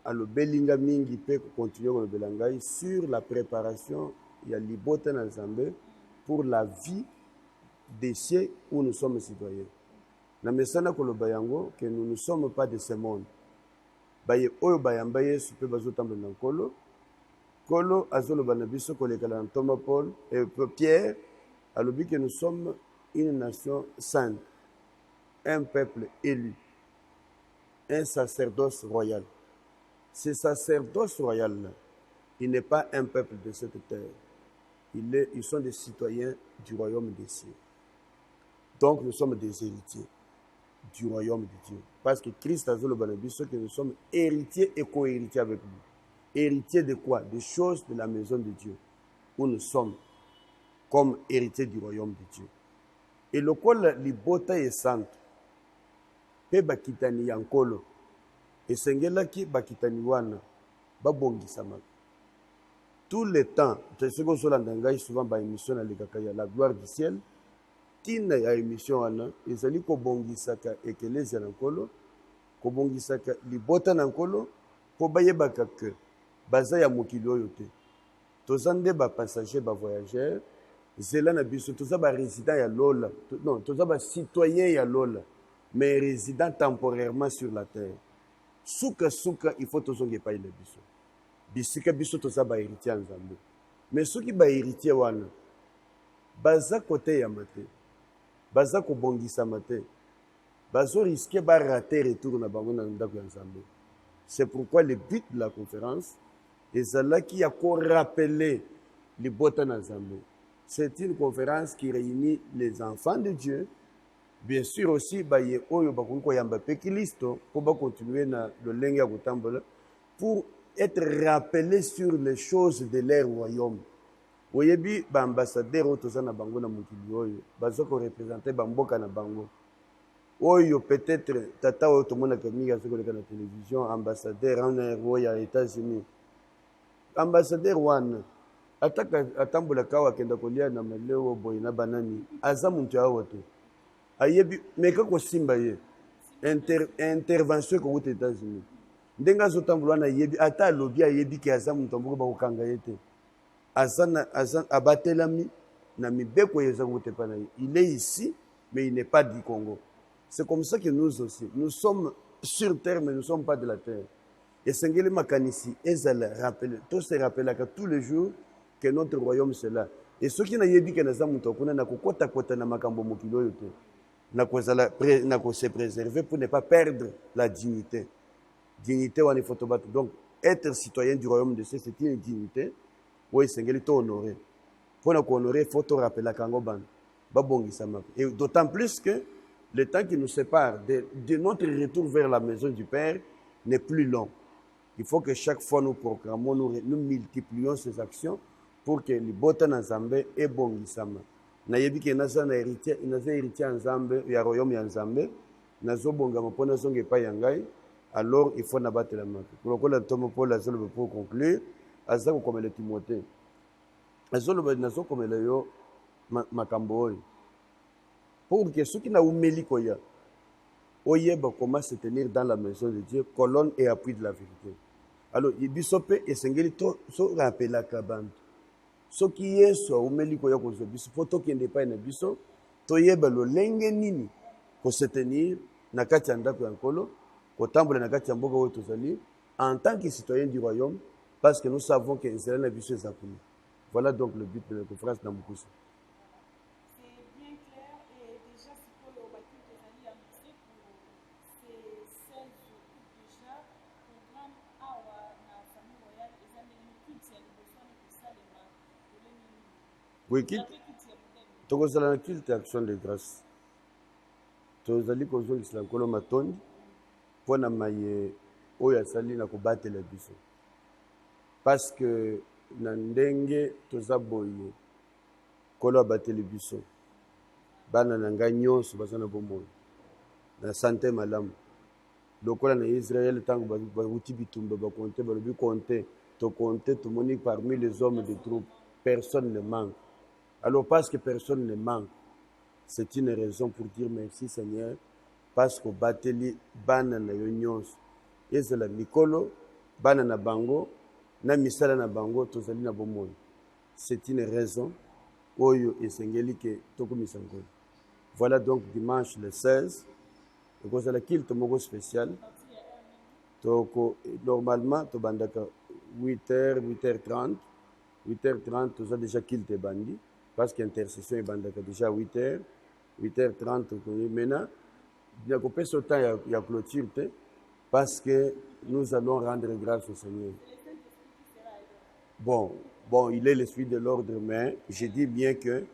a le belinga mingi peut continuer le belangai sur la préparation, il y a l'ibota dans Zambé pour la vie des cieux où nous sommes citoyens. Na mesana kolo bayango que nous ne sommes pas de ce monde. Baye oyo bayamba Yesu pe bazotamba na kolo. Kolo azolo banabiso kolekala na Thomas Paul et Pierre alobi que nous sommes une nation sainte. un peuple élu, un sacerdoce royal. Ce sacerdoce royal-là, il n'est pas un peuple de cette terre. Ils sont des citoyens du royaume des cieux. Donc nous sommes des héritiers du royaume de Dieu. Parce que Christ a dit que nous sommes héritiers et co-héritiers avec lui. Héritiers de quoi? Des choses de la maison de Dieu, où nous sommes comme héritiers du royaume de Dieu. Et le col libota est sainte, pe bakitani yankolo, et sengelaki bakitani wana, babongisama. Tout le temps, c'est ce que je dis souvent dans l'émission la gloire du ciel, tina ya émission wana, ezali kobongisaka ekelezia na nkolo, kobongisaka libota na nkolo, po bayebaka ke baza ya mokili oyo te. Toza nde ba passager, ba voyageur, zela na biso, toza ba résident ya lola, non, toza ba citoyen ya lola, mais résident temporairement sur la terre. Suka suka, il faut tozonge pa ila biso. Bisika biso toza ba héritier ya Nzambe. Mais soki ba héritier wana, baza kote ya mate, baza kobongisama te, bazo risquer ba rater retour na bango na ndako ya Nzambe. C'est pourquoi le but de la conférence ezalaki ya ko rappeler les bota na Nzambe. C'est une conférence qui réunit les enfants de Dieu, bien sûr aussi baye oyo bakoki koyamba pe Kristo po ba continuer na lolenge ya kotambola pour être rappelés sur les choses de leur royaume. Oyebi ba ambassadeur oyo toza na bango na mokili oyo baza ko représenter bamboka na bango. Oyo peut-être tata oyo tomonaka mingi azokoleka na télévision, ambassadeur en ya États-Unis. Ambassadeur wana atambolaka awa akenda kolia na maleo boye na banani aza muntu awa te. Ayebi meka kosimba ye intervention ko aux États-Unis. Ndenga azotambola wana yebi ata alobi ayebi ke aza muntu mboko bakokanga ye te. Azan abatelami na mibeko yeza kotepa na ye. Il est ici mais il n'est pas du Congo. C'est comme ça que nous aussi, nous sommes sur terre mais nous ne sommes pas de la terre. Et Sengeli Makanisi, ezala rappelle, tout se rappelle que tous les jours que notre royaume c'est là. Et ceux qui n'ont pas dit que nous avons fait, nous avons na makambo mokilo yote. Nous se préserver pour ne pas perdre la dignité. Dignité ou faut battre. Donc être citoyen du royaume de Dieu, c'est une dignité. Oui, Sengeli to honorer. Pour nous honorer, il faut te rappeler Kango ban. Babongi sama. Et d'autant plus que le temps qui nous sépare de notre retour vers la maison du Père n'est plus long. Il faut que chaque fois nous proclamons, nous multiplions ces actions pour que les bota na Nzambe et bongisama. Na yebi ke naza héritier en Nzambe, ya royaume ya Nzambe, nazo bongama po nazonge pa yangai, alors il faut nabattre la main. Pour que la tombe Paul azolo pour conclure, azako comme le Timothée. Azolo nazo comme le yo makambo oyo. Pour que ceux qui na umeli koya oyeba comment se tenir dans la maison de Dieu, colonne et appui de la vérité. Alors, ibisope esengeli to so rappela kabantu. So ki yeso umeli koya ko biso poto kende pa na biso to yeba lo lenge nini ko se tenir na kati ya ndako ya nkolo, ko tambola na kati ya mboka oyo tozali en tant que citoyen du royaume parce que nous savons que nzela na biso ezakuni. Voilà donc le but de la conférence na Mukusa. Oui, tokozala na culte action de grâce. Tozali kozongisa nkolo matondi mpo na maye oyo asali na kobatela biso. Parce que na ndenge toza boye nkolo abateli biso. Bana na ngai nyonso baza na bomoi. Na santé malamu. Lokola na Israël tango baruti bitumba bakonte balobi konte to konte tomoni parmi les hommes de troupe personne ne manque. Alors parce que personne ne manque, c'est une raison pour dire merci Seigneur parce que bateli bana na yo nyonso ezala mikolo bana na bango na misala na bango tozali na bomoi. C'est une raison oyo esengeli ke tokomisa ngolo. Voilà donc dimanche le 16 ekozala kilte moko spécial toko normalement tobandaka 8h 8h30 8h30 toza déjà kilte bandi parce qu'intercession est bandaka déjà 8h 8h30 maintenant Il y a coupé ce temps, il y a clôture, parce que nous allons rendre grâce au Seigneur. Bon, il est l'esprit de l'ordre, mais je dis bien que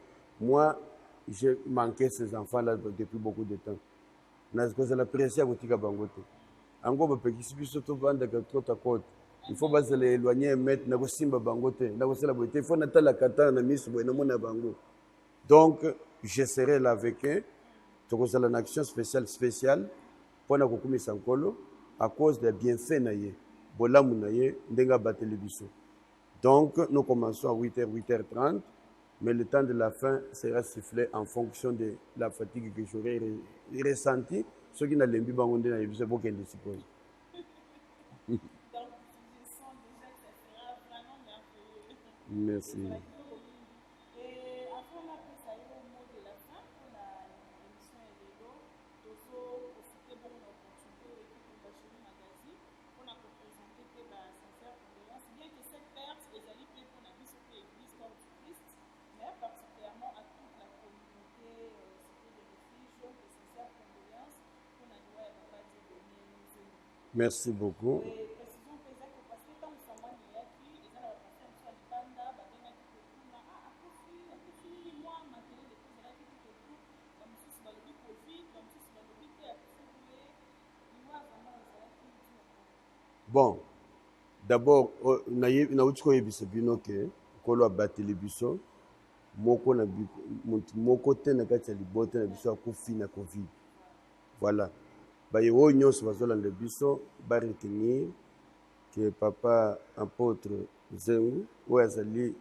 moi, j'ai manqué ces enfants-là depuis beaucoup de temps. C'est la pression à Tika Bangote. Encore un peu, surtout vendre côte à côte. Il faut pas se l'éloigner et mettre na Simba Bangote. Il faut n'attendre la kata na miss na bango. Donc, je serai là avec eux. C'est une action spéciale pour na kokumi sankolo à cause des bienfaits naïe. Bolamu naïe ndenga batelebiso. Donc, nous commençons à 8h, 8h30, mais le temps de la fin sera sifflé en fonction de la fatigue que j'aurai ressentie. Ceux qui n'ont pas bangonde na yebiso pour qu'elle suppose. Donc, je sens déjà que ça sera vraiment merveilleux. Merci. Et après, on a passé au mot de la fin pour l'émission et les lots. Il faut profiter de l'opportunité de l'équipe de Bacheli Magazine pour nous présenter que sincère condoléance. Bien que cette perte, les alliés pour la vie sur l'Église corps du Christ, mais particulièrement à toute la communauté cité de refuge, de sincères condoléances pour la loi et la page de donner. Merci beaucoup. Bon, d'abord, nauti koyebisa bino ke kolo abateli biso moko na moko te na kati ya libota na biso akufi na covid. Voilà. Baye oyo nyonso bazolanda biso baretenir que papa apôtre Zengu oyo azali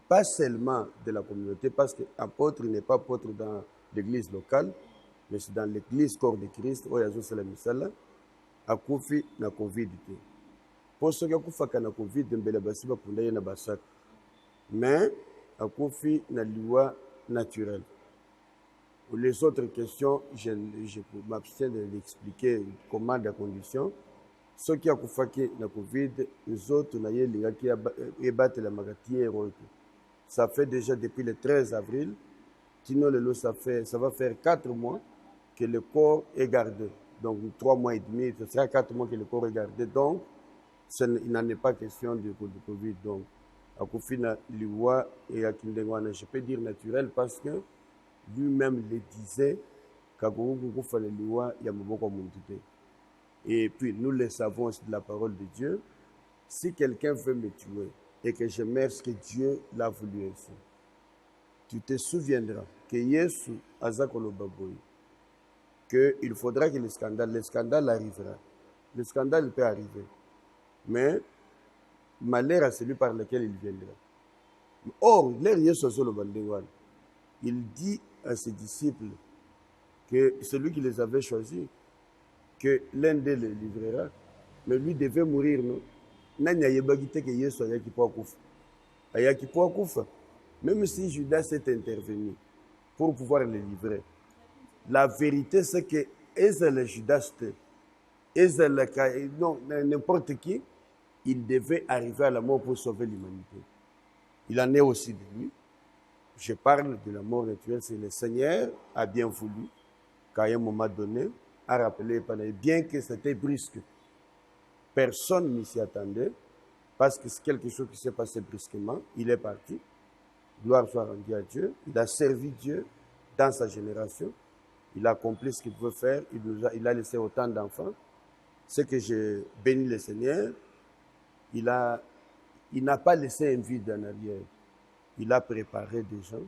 pas seulement de la communauté, parce que apôtre n'est pas apôtre dans l'église locale, mais c'est dans l'église corps de Christ oyo azosala misala akufi na covid te. Po soki akufaka na covid mbele basi bapunda ye na basaka, mais akufi na liwa naturel. Pour les autres questions, je m'abstiens de l'expliquer comment la condition. Ceux qui ont fait la Covid, les autres qui battent la maladie. Ça fait déjà depuis le 13 avril. Sinon, ça va faire 4 mois que le corps est gardé. Donc 3 mois et demi, ce sera 4 mois que le corps est gardé. Donc, il n'en est pas question de Covid. Donc, à Koufina, Liwa et à Kindengwana, je peux dire naturel parce que lui-même le disait, et puis nous le savons de la parole de Dieu. Si quelqu'un veut me tuer et que je meurs, que Dieu l'a voulu ainsi, tu te souviendras que Yesu Azakolo Baboy, qu'il faudra que le scandale arrivera. Le scandale peut arriver, mais malheur à celui par lequel il viendra. Or, il dit à ses disciples que celui qui les avait choisis, que l'un d'eux les livrera, mais lui devait mourir, non? Même si Judas s'est intervenu pour pouvoir les livrer, la vérité c'est que Judas, non, n'importe qui, il devait arriver à la mort pour sauver l'humanité. Il en est aussi de lui. Je parle de la mort naturelle, c'est le Seigneur a bien voulu, qu'à un moment donné, a rappelé, bien que c'était brusque. Personne ne s'y attendait, parce que c'est quelque chose qui s'est passé brusquement. Il est parti. Gloire soit rendue à Dieu. Il a servi Dieu dans sa génération. Il a accompli ce qu'il veut faire. Il a laissé autant d'enfants. Ce que je bénis le Seigneur, il n'a pas laissé un vide en arrière. Il a préparé des gens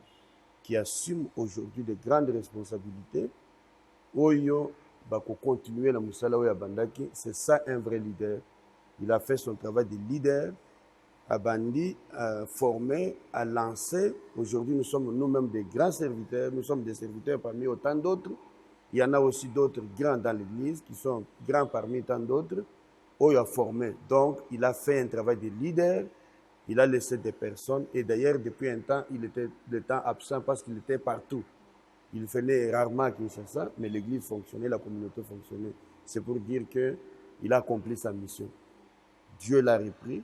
qui assument aujourd'hui de grandes responsabilités. Oyo bako continuer la musala oyo bandaki, c'est ça un vrai leader. Il a fait son travail de leader, a bandi, a formé, a lancé. Aujourd'hui, nous sommes nous-mêmes des grands serviteurs. Nous sommes des serviteurs parmi autant d'autres. Il y en a aussi d'autres grands dans l'église qui sont grands parmi tant d'autres. Oyo a formé. Donc, il a fait un travail de leader. Il a laissé des personnes. Et d'ailleurs, depuis un temps, il était de temps absent parce qu'il était partout. Il venait rarement à Kinshasa, mais l'église fonctionnait, la communauté fonctionnait. C'est pour dire qu'il a accompli sa mission. Dieu l'a repris,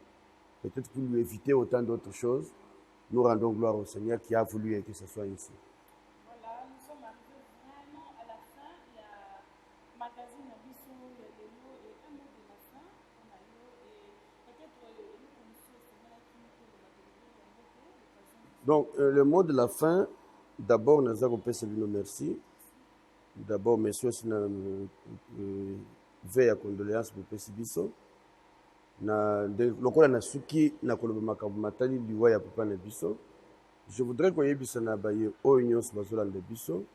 peut-être pour lui éviter autant d'autres choses. Nous rendons gloire au Seigneur qui a voulu que ce soit ainsi. Voilà, nous sommes arrivés vraiment à la fin. Il y a Donc, le mot de la fin, d'abord, nous avons fait merci. D'abord, merci aussi na veille à condoléances pour Pesibiso. Na lokola na suki na koloba makambo matali liwa ya papa na biso. Je voudrais qu'on yebisa na baye o union bazola de biso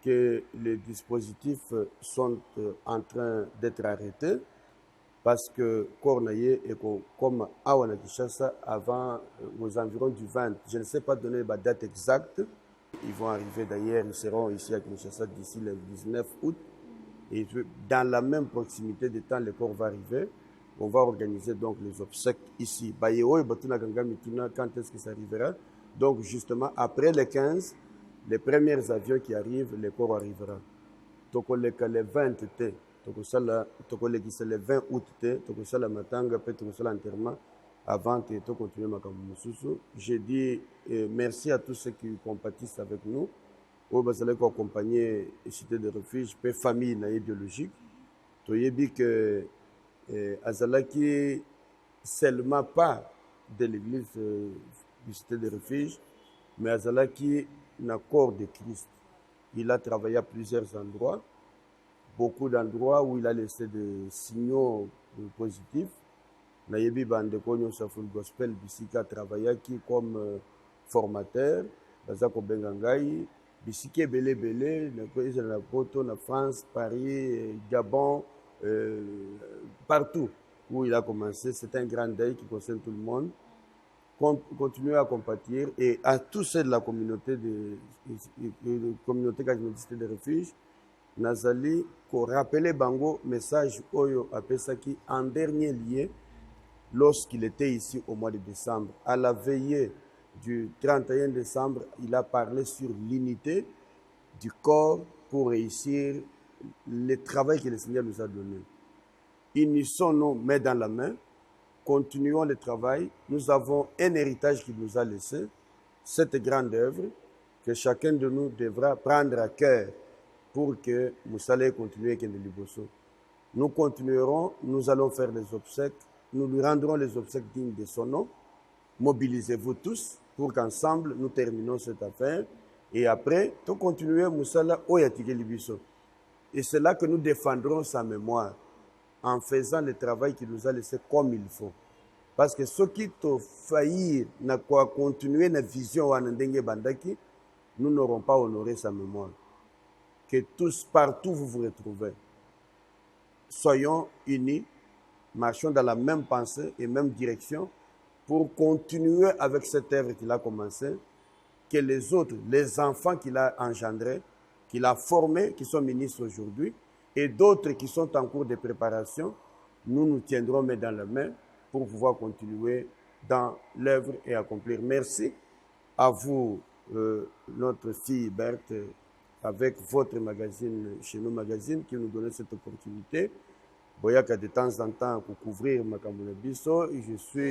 que les dispositifs sont en train d'être arrêtés parce que Cornaye est comme Awana Kishasa avant aux environs du 20. Je ne sais pas donner la date exacte. Ils vont arriver d'ailleurs, ils seront ici à Kinshasa d'ici le 19 août. Et dans la même proximité de temps, le corps va arriver. On va organiser donc les obsèques ici. Quand est-ce que ça arrivera? Donc justement, après les 15, les premiers avions qui arrivent, le corps arrivera. Donc le 20 t, le 20 août t, le matanga, le enterrement, avant de continuer ma campagne. Je dis merci à tous ceux qui compatissent avec nous. Au Basalek accompagné cité de refuge, peu famille biologique. Tu as dit que Azalaki seulement pas de l'église du cité de refuge, mais Azalaki n'a corps de Christ. Il a travaillé à plusieurs endroits, beaucoup d'endroits où il a laissé des signaux positifs. Nayebi Bandeko Nyosaful Gospel Bisika travailla qui comme formateur, Bazako Bengangai, Bisike Bele Bele, na Poto, na France, Paris, Gabon, partout où il a commencé. C'est un grand deuil qui concerne tout le monde. Continuer à compatir et à tous ceux de la communauté adventiste de refuge, Nazali, pour rappeler Bango, message Oyo Apesaki en dernier lieu, lorsqu'il était ici au mois de décembre. À la veillée du 31 décembre, il a parlé sur l'unité du corps pour réussir le travail que le Seigneur nous a donné. Unissons nos mains dans la main, continuons le travail. Nous avons un héritage qu'il nous a laissé, cette grande œuvre que chacun de nous devra prendre à cœur pour que nous allons continuer avec Liboso. Nous continuerons, nous allons faire les obsèques, nous lui rendrons les obsèques dignes de son nom. Mobilisez-vous tous pour qu'ensemble nous terminons cette affaire. Et après, tout continuer Moussala Oyatike Libiso. Et c'est là que nous défendrons sa mémoire en faisant le travail qu'il nous a laissé comme il faut. Parce que ceux qui ont failli continuer la vision bandaki, nous n'aurons pas honoré sa mémoire. Que tous, partout vous vous retrouvez, soyons unis, marchons dans la même pensée et même direction pour continuer avec cette œuvre qu'il a commencée, que les autres, les enfants qu'il a engendrés, qu'il a formés, qui sont ministres aujourd'hui, et d'autres qui sont en cours de préparation, nous nous tiendrons main dans la main pour pouvoir continuer dans l'œuvre et accomplir. Merci à vous, notre fille Berthe, avec votre magazine, chez nos magazines, qui nous donnait cette opportunité. Boyaka de temps en temps pour couvrir ma Bisso, et je suis